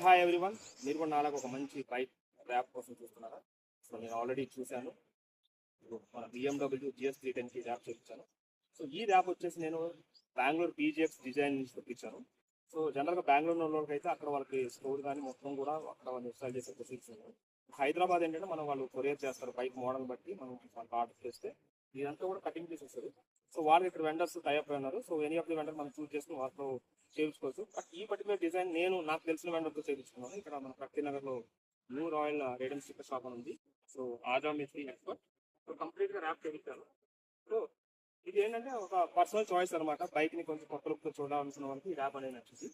Hi everyone, మీరు కూడా నాలాగా ఒక మంచి బైక్ ర్యాప్ కోసం చూస్తున్నారా? సో నేను ఆల్రెడీ చూశాను. మన BMW GS310కి ర్యాప్ చేయించాను. సో ఈ ర్యాప్ వచ్చేసి నేను బెంగళూరు BGX డిజైన్ నుంచి తెప్పించాను. సో జనరల్గా బెంగళూరు వాళ్ళకి అయితే అక్కడ వాళ్ళకి స్టోర్ కానీ మొత్తం కూడా అక్కడ వాళ్ళు ఇన్స్టాల్ చేసే ఫెసిలిటీస్ ఉన్నాయి. హైదరాబాద్ ఏంటంటే మనం వాళ్ళు కొరియర్ చేస్తారు, బైక్ మోడల్ బట్టి మనం వాళ్ళకి ఆర్డర్ చేస్తే ఇదంతా కూడా కటింగ్ చేసేస్తారు. సో వాళ్ళు ఇక్కడ వెండర్స్ టైప్ ఉన్నారు. So any of the vendor మనం చూస్ చేసుకుని వాళ్ళతో చేయించుకోవచ్చు. బట్ ఈ పర్టికులర్ డిజైన్ నేను నాకు తెలిసిన వెండర్తో చేయించుకున్నాను. ఇక్కడ మన ప్రగతినగర్లో New Royal Radium Sticker Shop అని ఉంది. సో ఆజా మిస్త్రీ ఎక్స్పర్ట్. సో కంప్లీట్గా ర్యాప్ చేయించాను. సో ఇది ఏంటంటే ఒక పర్సనల్ చాయిస్ అనమాట. బైక్ని కొంచెం కొత్త లుక్తో చూడాల్సిన వాళ్ళకి ఈ ర్యాప్ అనేది నచ్చింది.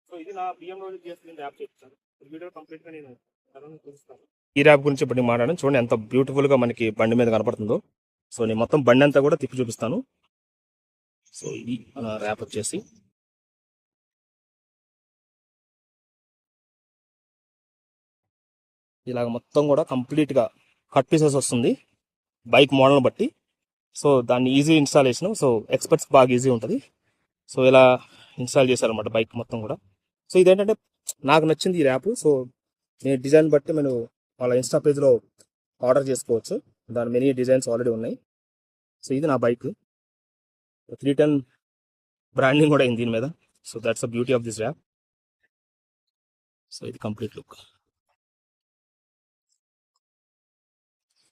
సో ఇది నా BMW GS3 ర్యాప్ చేయించాను. ఈ వీడియో కంప్లీట్గా నేను చూపిస్తాను. ఈ ర్యాప్ గురించి ఇప్పుడు మాట్లాడాను. చూడండి ఎంత బ్యూటిఫుల్గా మనకి బండి మీద కనపడుతుందో. సో నేను మొత్తం బండి అంతా కూడా తిప్పి చూపిస్తాను. సో ఇది ర్యాప్ వచ్చేసి ఇలాగ మొత్తం కూడా కంప్లీట్గా కట్ పీసెస్ వస్తుంది బైక్ మోడల్ని బట్టి. సో దాన్ని ఈజీ ఇన్స్టాలేషన్. సో ఎక్స్పర్ట్స్ బాగా ఈజీ ఉంటుంది. సో ఇలా ఇన్స్టాల్ చేశారనమాట బైక్ మొత్తం కూడా. సో ఇదేంటంటే నాకు నచ్చింది ఈ ర్యాప్. సో నేను డిజైన్ బట్టి నేను వాళ్ళ ఇన్స్టా పేజ్లో ఆర్డర్ చేసుకోవచ్చు. దాని మెనీ డిజైన్స్ ఆల్రెడీ ఉన్నాయి. సో ఇది నా బైక్ 310 బ్రాండింగ్ కూడా అయింది దీని మీద. So that's the beauty of this wrap. So ఇది కంప్లీట్ లుక్.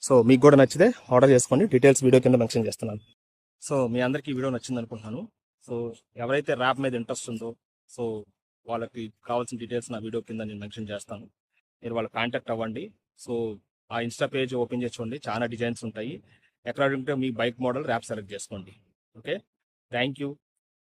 సో మీకు కూడా నచ్చితే ఆర్డర్ చేసుకోండి. డీటెయిల్స్ వీడియో కింద మెన్షన్ చేస్తున్నాను. సో మీ అందరికీ వీడియో నచ్చింది అనుకుంటున్నాను. సో ఎవరైతే ర్యాప్ మీద ఇంట్రెస్ట్ ఉందో సో వాళ్ళకి కావాల్సిన డీటెయిల్స్ నా వీడియో కింద నేను మెన్షన్ చేస్తాను. మీరు వాళ్ళకి కాంటాక్ట్ అవ్వండి. సో ఆ ఇన్స్టా పేజ్ ఓపెన్ చేసి చూడండి, చాలా డిజైన్స్ ఉంటాయి. ఎక్కడ ఉంటే మీ బైక్ మోడల్ ర్యాప్ సెలెక్ట్ చేసుకోండి. Okay, thank you.